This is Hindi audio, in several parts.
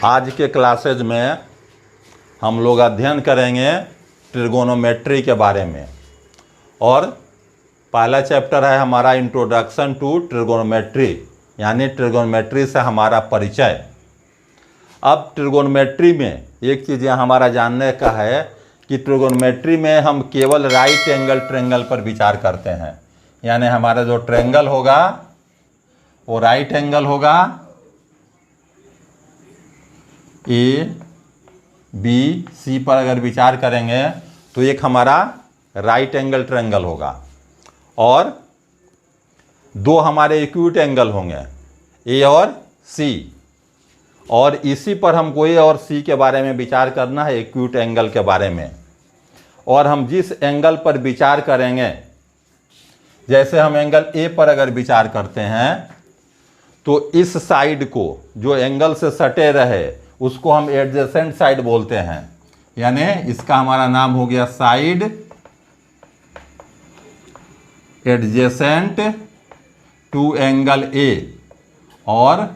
आज के क्लासेज में हम लोग अध्ययन करेंगे ट्रिगोनोमेट्री के बारे में। और पहला चैप्टर है हमारा इंट्रोडक्शन टू ट्रिगोनोमेट्री, यानी ट्रिगोनोमेट्री से हमारा परिचय। अब ट्रिगोनोमेट्री में एक चीज़ हमारा जानने का है कि ट्रिगोनोमेट्री में हम केवल राइट एंगल ट्रायंगल पर विचार करते हैं, यानी हमारा जो ट्रायंगल होगा वो राइट एंगल होगा, ए बी सी पर अगर विचार करेंगे तो एक हमारा राइट एंगल ट्रायंगल होगा और दो हमारे एक्यूट एंगल होंगे ए और सी। और इसी पर हमको ए और सी के बारे में विचार करना है, एक्यूट एंगल के बारे में। और हम जिस एंगल पर विचार करेंगे, जैसे हम एंगल ए पर अगर विचार करते हैं तो इस साइड को जो एंगल से सटे रहे उसको हम एडजेसेंट साइड बोलते हैं, यानी इसका हमारा नाम हो गया side adjacent to angle A, और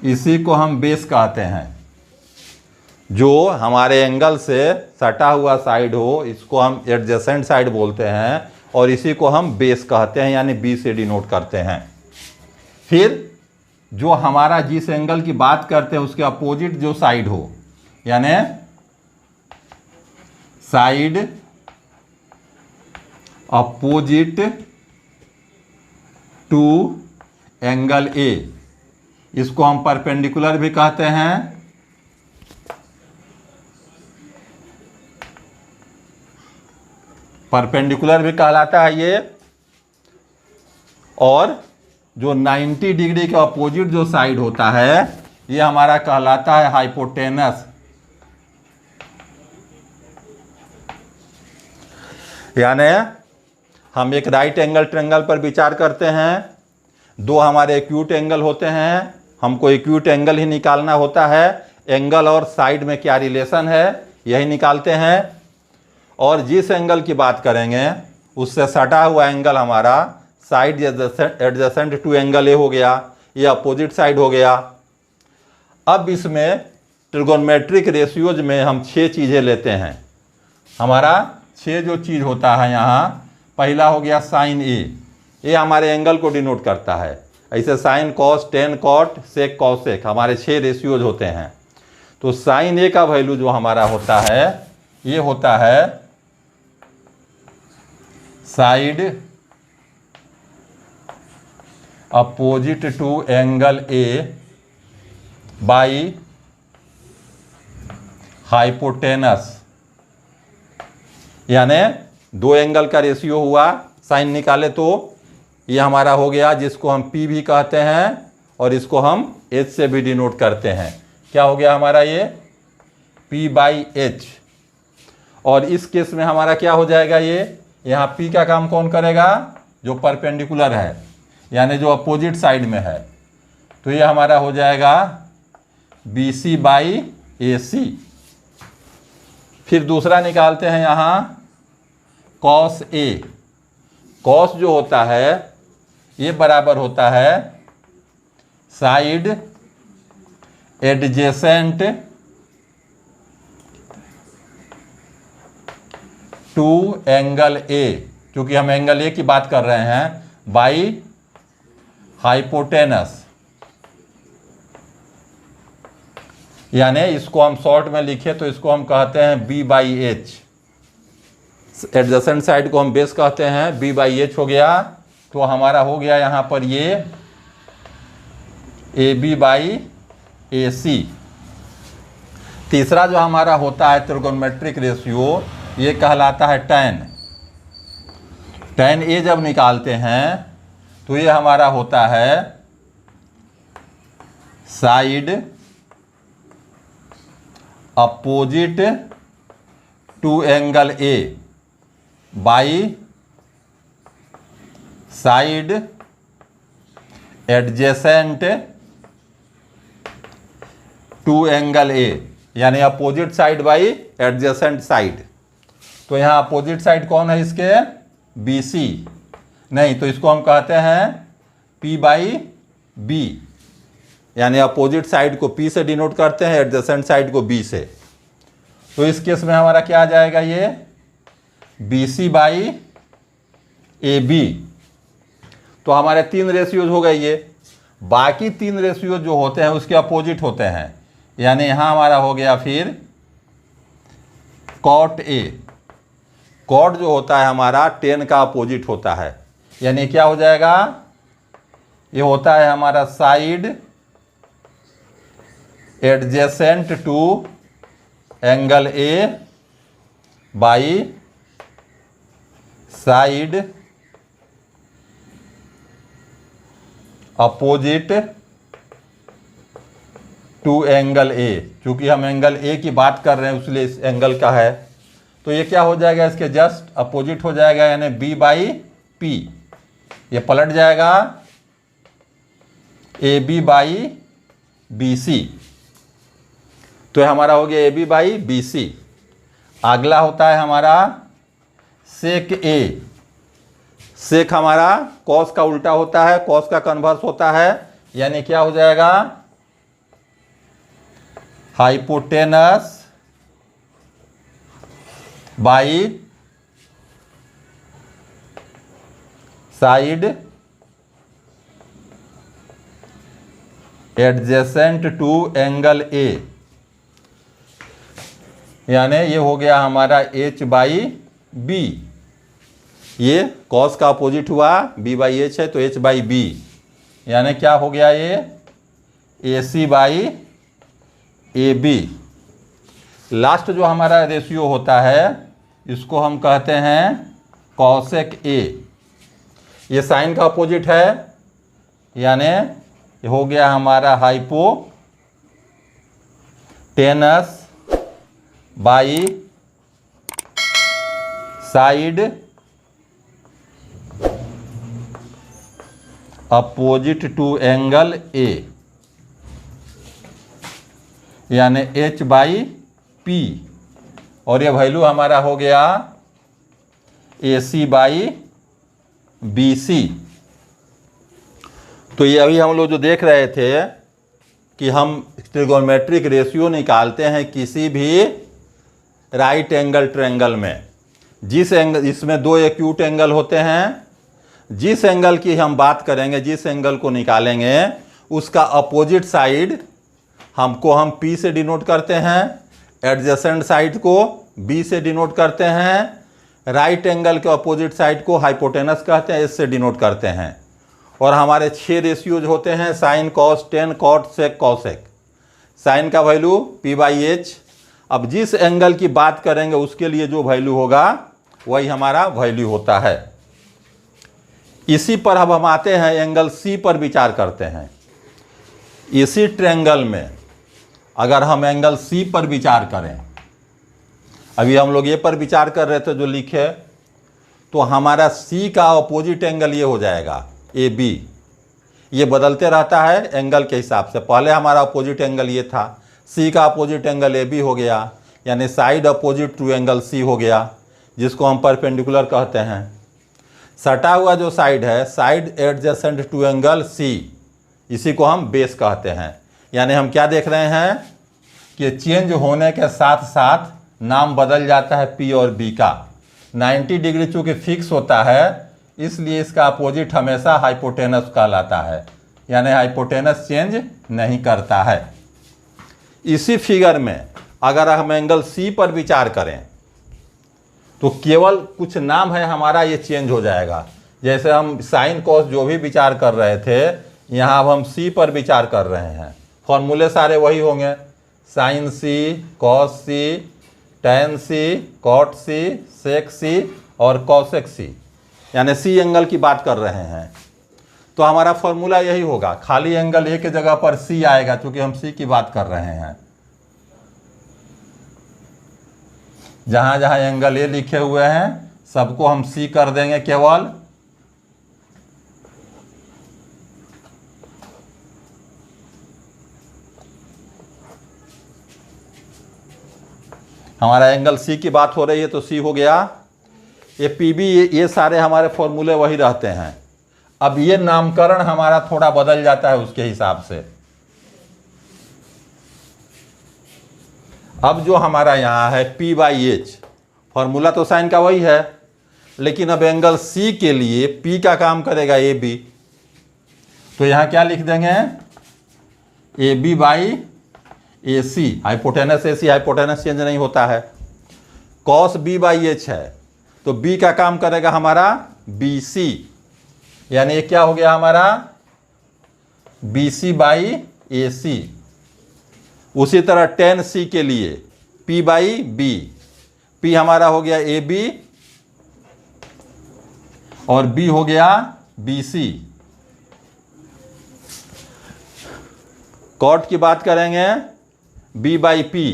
इसी को हम बेस कहते हैं। जो हमारे एंगल से सटा हुआ साइड हो इसको हम एडजेसेंट साइड बोलते हैं और इसी को हम बेस कहते हैं, यानी बी से डिनोट करते हैं। फिर जो हमारा जिस एंगल की बात करते हैं उसके अपोजिट जो साइड हो, यानी side opposite to angle A, इसको हम परपेंडिकुलर भी कहते हैं। परपेंडिकुलर भी कहलाता है ये। और जो 90 डिग्री के अपोजिट जो साइड होता है ये हमारा कहलाता है हाइपोटेनस, यानी हम एक राइट एंगल ट्रायंगल पर विचार करते हैं, दो हमारे एक्यूट एंगल होते हैं, हमको एक्यूट एंगल ही निकालना होता है, एंगल और साइड में क्या रिलेशन है यही निकालते हैं। और जिस एंगल की बात करेंगे उससे सटा हुआ एंगल हमारा side adjacent to angle A हो गया, ये अपोजिट साइड हो गया। अब इसमें ट्रिगोनोमेट्रिक रेशियोज में हम 6 चीज़ें लेते हैं। हमारा 6 जो चीज़ होता है यहाँ, पहला हो गया साइन ए, ये हमारे एंगल को डिनोट करता है। ऐसे sine cos tan cot sec cosec हमारे 6 रेशियोज होते हैं। तो साइन ए का वैल्यू जो हमारा होता है ये होता है side opposite to angle A by hypotenuse, यानी दो एंगल का रेशियो हुआ, साइन निकाले तो ये हमारा हो गया, जिसको हम पी भी कहते हैं और इसको हम एच से भी डिनोट करते हैं। क्या हो गया हमारा ये पी बाई एच। और इस केस में हमारा क्या हो जाएगा, ये यहाँ पी का काम कौन करेगा, जो परपेंडिकुलर है, यानी जो अपोजिट साइड में है। तो ये हमारा हो जाएगा बी सी बाई ए सी। फिर दूसरा निकालते हैं यहाँ कॉस ए। कॉस जो होता है ये बराबर होता है side adjacent to angle A, क्योंकि हम एंगल ए की बात कर रहे हैं, बाई हाइपोटेनस, यानी इसको हम शॉर्ट में लिखे तो इसको हम कहते हैं B by H. Adjacent side को हम बेस कहते हैं, बी बाई एच हो गया। तो हमारा हो गया यहाँ पर ये ए बी बाई ए सी। तीसरा जो हमारा होता है ट्रिगोनोमेट्रिक रेशियो, ये कहलाता है टैन। टैन ए जब निकालते हैं तो ये हमारा होता है side opposite to angle A by side adjacent to angle A, यानी opposite side by adjacent side. तो यहाँ अपोजिट साइड कौन है इसके, बी सी, नहीं तो इसको हम कहते हैं पी बाई बी, यानी अपोजिट साइड को P से डिनोट करते हैं, एडजेसेंट साइड को B से। तो इस केस में हमारा क्या आ जाएगा, ये BC बाई AB। तो हमारे 3 रेशियोज हो गए ये। बाकी 3 रेशियोज जो होते हैं उसके अपोजिट होते हैं, यानी यहाँ हमारा हो गया फिर cot A। cot जो होता है हमारा tan का अपोजिट होता है, यानी क्या हो जाएगा, ये होता है हमारा side adjacent to angle A by side opposite to angle A। चूंकि हम एंगल A की बात कर रहे हैं इसलिए इस एंगल का है, तो ये क्या हो जाएगा, इसके जस्ट अपोजिट हो जाएगा, यानी B बाई P। ये पलट जाएगा AB बाई BC। तो हमारा हो गया AB बाई BC। अगला होता है हमारा सेक A। सेक हमारा कॉस का उल्टा होता है, कॉस का कन्वर्स होता है, यानी क्या हो जाएगा, hypotenuse by side adjacent to angle A। यानी ये हो गया हमारा H बाई B। ये कॉस का अपोजिट हुआ, B बाई H है तो H बाई B, यानी क्या हो गया, ये AC बाई AB। लास्ट जो हमारा रेशियो होता है इसको हम कहते हैं कॉसेक A। ये साइन का अपोजिट है, यानी ये हो गया हमारा hypotenuse by side opposite to angle A, यानी H बाई P। और ये वैल्यू हमारा हो गया AC बाई BC। तो ये अभी हम लोग जो देख रहे थे कि हम ट्रिगोनोमेट्रिक रेशियो निकालते हैं किसी भी राइट एंगल ट्रायंगल में। जिस एंगल, इसमें 2 एक्यूट एंगल होते हैं, जिस एंगल की हम बात करेंगे, जिस एंगल को निकालेंगे उसका अपोजिट साइड हम P से डिनोट करते हैं, एडजेसेंट साइड को B से डिनोट करते हैं, राइट एंगल के अपोजिट साइड को हाइपोटेनस कहते हैं, इससे डिनोट करते हैं। और हमारे 6 रेशियोज होते हैं, sign, cos, tan, cot, sec, cosec. Sign का वैल्यू P बाई H। अब जिस एंगल की बात करेंगे उसके लिए जो वैल्यू होगा वही हमारा वैल्यू होता है। इसी पर अब हम आते हैं एंगल C पर विचार करते हैं। इसी ट्रायंगल में अगर हम एंगल C पर विचार करें, अभी हम लोग ये पर विचार कर रहे थे जो लिखे, तो हमारा C का अपोजिट एंगल ये हो जाएगा AB। ये बदलते रहता है एंगल के हिसाब से। पहले हमारा अपोजिट एंगल ये था, C का अपोजिट एंगल AB हो गया, यानी side opposite to angle C हो गया, जिसको हम परपेंडिकुलर कहते हैं। सटा हुआ जो साइड है, side adjacent to angle C, इसी को हम बेस कहते हैं। यानी हम क्या देख रहे हैं कि चेंज होने के साथ साथ नाम बदल जाता है P और B का। 90 डिग्री चूँकि फिक्स होता है इसलिए इसका अपोजिट हमेशा हाइपोटेनस कहलाता है, यानी हाइपोटेनस चेंज नहीं करता है। इसी फिगर में अगर हम एंगल C पर विचार करें तो केवल कुछ नाम है हमारा ये चेंज हो जाएगा। जैसे हम साइन कॉस जो भी विचार कर रहे थे, यहाँ अब हम C पर विचार कर रहे हैं। फॉर्मूले सारे वही होंगे, sine C, cos C, tan C, cot C, sec C और कॉसेक C, यानी C एंगल की बात कर रहे हैं। तो हमारा फॉर्मूला यही होगा, खाली एंगल A के जगह पर C आएगा क्योंकि हम C की बात कर रहे हैं। जहाँ जहाँ एंगल A लिखे हुए हैं सबको हम C कर देंगे केवल। हमारा एंगल C की बात हो रही है तो C हो गया। ये PB, ये सारे हमारे फॉर्मूले वही रहते हैं। अब ये नामकरण हमारा थोड़ा बदल जाता है उसके हिसाब से। अब जो हमारा यहाँ है P बाई एच, फॉर्मूला तो साइन का वही है, लेकिन अब एंगल C के लिए P का काम करेगा AB। तो यहाँ क्या लिख देंगे, AB by AC, hypotenuse AC, hypotenuse change नहीं होता है। कॉस B बाई एच है, तो B का काम करेगा हमारा BC, यानी ये क्या हो गया हमारा BC बाई AC। उसी तरह टेन C के लिए P बाई B, P हमारा हो गया AB और B हो गया BC। कॉट की बात करेंगे B बाई P,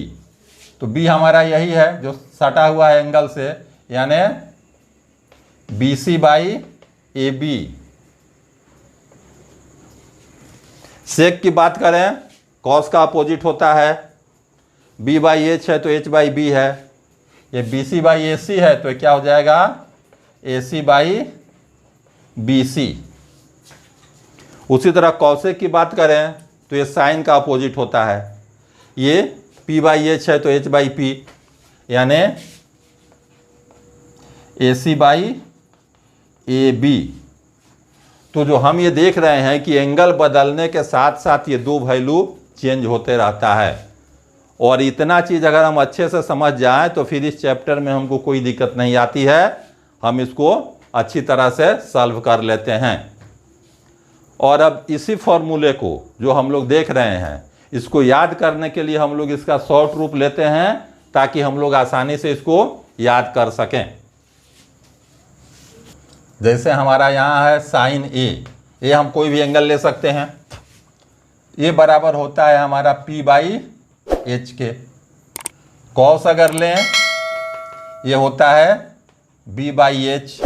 तो B हमारा यही है जो सटा हुआ है एंगल से, यानी BC बाई AB। सेक की बात करें, कॉस का अपोजिट होता है, B बाई एच है तो H बाई B है, ये BC बाई AC है तो क्या हो जाएगा AC बाई BC। उसी तरह कॉसेक की बात करें तो ये साइन का अपोजिट होता है, ये P बाई एच है तो H बाई P, यानी AC बाई AB। तो जो हम ये देख रहे हैं कि एंगल बदलने के साथ साथ ये दो वैल्यू चेंज होते रहता है, और इतना चीज़ अगर हम अच्छे से समझ जाएं तो फिर इस चैप्टर में हमको कोई दिक्कत नहीं आती है, हम इसको अच्छी तरह से सॉल्व कर लेते हैं। और अब इसी फॉर्मूले को जो हम लोग देख रहे हैं, इसको याद करने के लिए हम लोग इसका शॉर्ट रूप लेते हैं ताकि हम लोग आसानी से इसको याद कर सकें। जैसे हमारा यहाँ है साइन ए, ये हम कोई भी एंगल ले सकते हैं, ये बराबर होता है हमारा P बाई एच के। कॉस अगर लें ये होता है B बाई एच,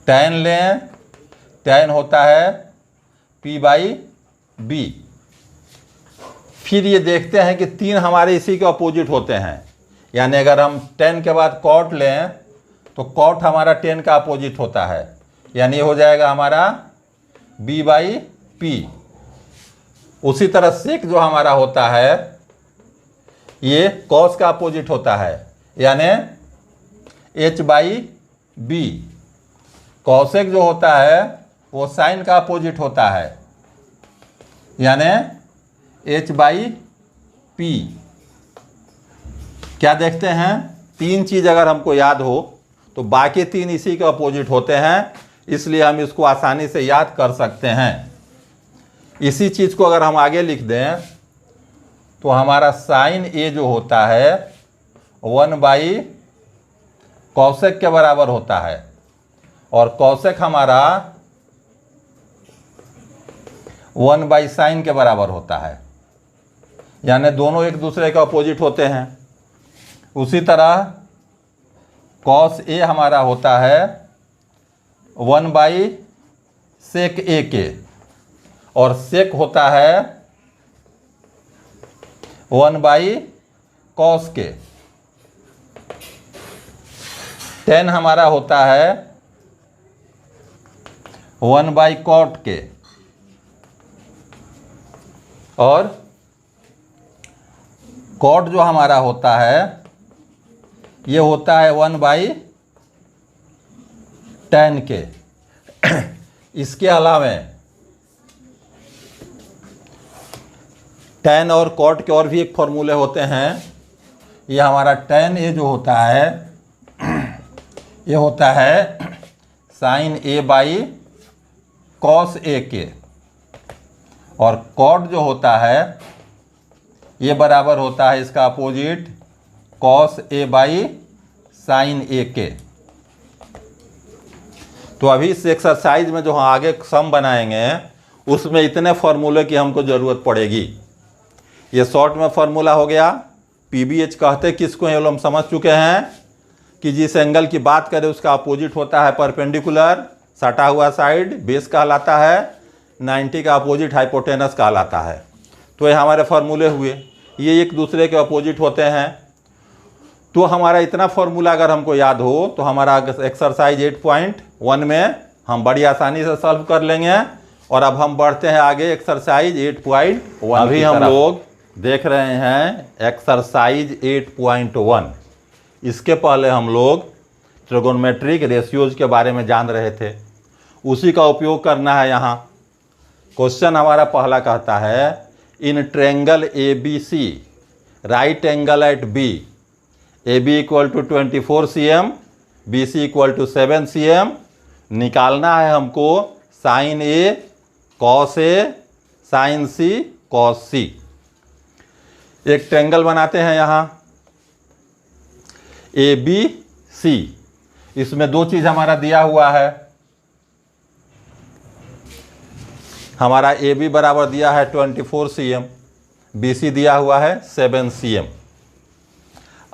टैन लें टैन होता है P बाई B। फिर ये देखते हैं कि तीन हमारे इसी के अपोजिट होते हैं, यानी अगर हम टेन के बाद कॉट लें तो कॉट हमारा टेन का अपोजिट होता है, यानी ये हो जाएगा हमारा B बाई P। उसी तरह सेक जो हमारा होता है ये कॉस का अपोजिट होता है, यानी H बाई B। कॉसेक जो होता है वो साइन का अपोजिट होता है, यानी H बाई P। क्या देखते हैं, तीन चीज़ अगर हमको याद हो तो बाकी तीन इसी के अपोजिट होते हैं, इसलिए हम इसको आसानी से याद कर सकते हैं। इसी चीज़ को अगर हम आगे लिख दें तो हमारा साइन ए जो होता है 1 बाई कॉसेक के बराबर होता है, और कॉसेक हमारा 1 बाई साइन के बराबर होता है, यानी दोनों एक दूसरे के अपोजिट होते हैं। उसी तरह कॉस ए हमारा होता है 1 बाई सेक ए के, और सेक होता है 1 बाई कॉस के। टेन हमारा होता है 1 बाई कॉट के, और कॉट जो हमारा होता है ये होता है 1 बाई टेन के। इसके अलावा टेन और कॉट के और भी एक फॉर्मूले होते हैं। ये हमारा टेन ए जो होता है ये होता है sign A by cos A के, और कॉट जो होता है ये बराबर होता है इसका opposite cos A by sine A के। तो अभी इस एक्सरसाइज में जो हम आगे सम बनाएंगे उसमें इतने फॉर्मूले की हमको ज़रूरत पड़ेगी। ये शॉर्ट में फार्मूला हो गया, PBH कहते किसको हैं, हम समझ चुके हैं कि जिस एंगल की बात करें उसका अपोजिट होता है परपेंडिकुलर, सटा हुआ साइड बेस कहलाता है, 90 का अपोजिट हाइपोटेनस कहलाता है। तो ये हमारे फार्मूले हुए, ये एक दूसरे के अपोजिट होते हैं। तो हमारा इतना फार्मूला अगर हमको याद हो तो हमारा एक्सरसाइज 8.1 में हम बड़ी आसानी से सॉल्व कर लेंगे। और अब हम बढ़ते हैं आगे एक्सरसाइज 8.1। अभी हम लोग देख रहे हैं एक्सरसाइज 8.1। इसके पहले हम लोग ट्रिगोनोमेट्रिक रेशियोज के बारे में जान रहे थे, उसी का उपयोग करना है यहाँ। क्वेश्चन हमारा पहला कहता है in triangle A B C right angle at B, A B equal to 24 cm, B C equal to 7 cm, निकालना है हमको sine A cos A sine C cos C. एक ट्रेंगल बनाते हैं यहाँ ए बी सी, इसमें दो चीज़ हमारा दिया हुआ है। हमारा ए बी बराबर दिया है 24 cm, बी सी दिया हुआ है 7 cm।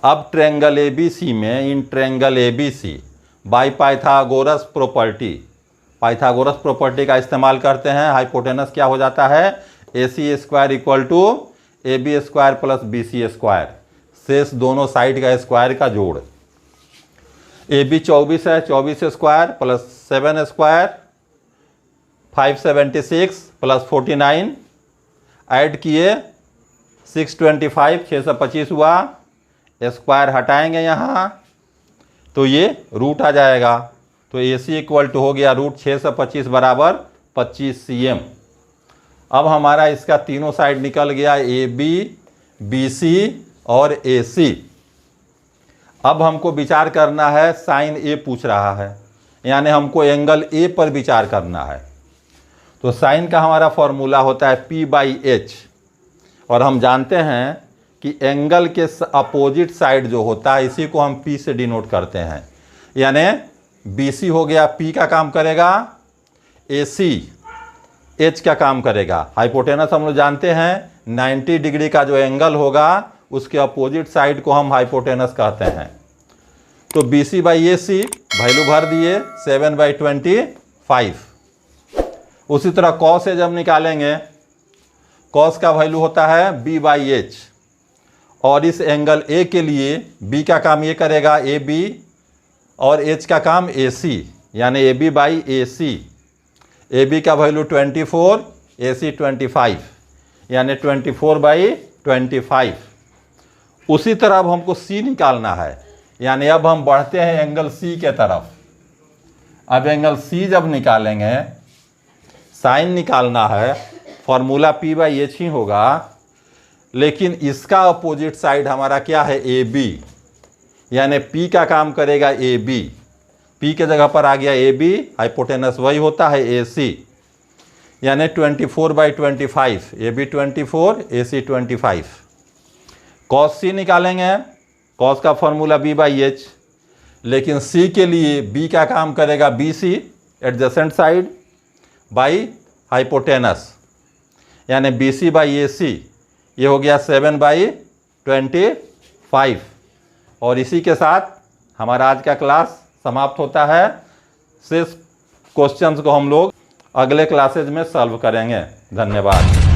अब ट्रेंगल ए बी सी में in triangle A B C by Pythagoras property का इस्तेमाल करते हैं। हाइपोटेनस क्या हो जाता है, A C square equal to A B square plus B C square, शेष दोनों साइड का स्क्वायर का जोड़। ए बी 24 है, 24 square plus 7 square 576 plus 49, add किए 625, 625 हुआ, स्क्वायर हटाएंगे यहाँ तो ये रूट आ जाएगा। तो ए सी इक्वल टू हो गया रूट 625 बराबर 25 cm। अब हमारा इसका तीनों साइड निकल गया ए बी बी सी और ए सी। अब हमको विचार करना है, साइन ए पूछ रहा है, यानी हमको एंगल ए पर विचार करना है। तो साइन का हमारा फॉर्मूला होता है P बाई एच, और हम जानते हैं कि एंगल के अपोजिट साइड जो होता है इसी को हम P से डिनोट करते हैं। यानी BC हो गया P का काम करेगा, AC H का काम करेगा। हाइपोटेनस हम लोग जानते हैं 90 डिग्री का जो एंगल होगा उसके अपोजिट साइड को हम हाइपोटेनस कहते हैं। तो BC बाई AC वैल्यू भर दिए 7/25। उसी तरह कॉस ए जब निकालेंगे, कॉस का वैल्यू होता है B बाई एच, और इस एंगल ए के लिए B का काम ये करेगा AB और H का काम AC, यानी AB बाई AC। AB का वैल्यू 24, AC 25, यानी 24/25। उसी तरह अब हमको C निकालना है, यानी अब हम बढ़ते हैं एंगल C के तरफ। अब एंगल C जब निकालेंगे, साइन निकालना है, फॉर्मूला P बाई एच ही होगा, लेकिन इसका अपोजिट साइड हमारा क्या है, ए बी, यानी P का काम करेगा ए बी। P के जगह पर आ गया ए बी, हाइपोटेनस वही होता है ए सी, यानी 24/25, A B 24, A C 25। Cos सी निकालेंगे, कॉस का फॉर्मूला B बाई एच, लेकिन C के लिए B का काम करेगा B C adjacent side by hypotenuse, यानी B C by A C, ये हो गया 7/25। और इसी के साथ हमारा आज का क्लास समाप्त होता है। शेष क्वेश्चंस को हम लोग अगले क्लासेज में सॉल्व करेंगे। धन्यवाद।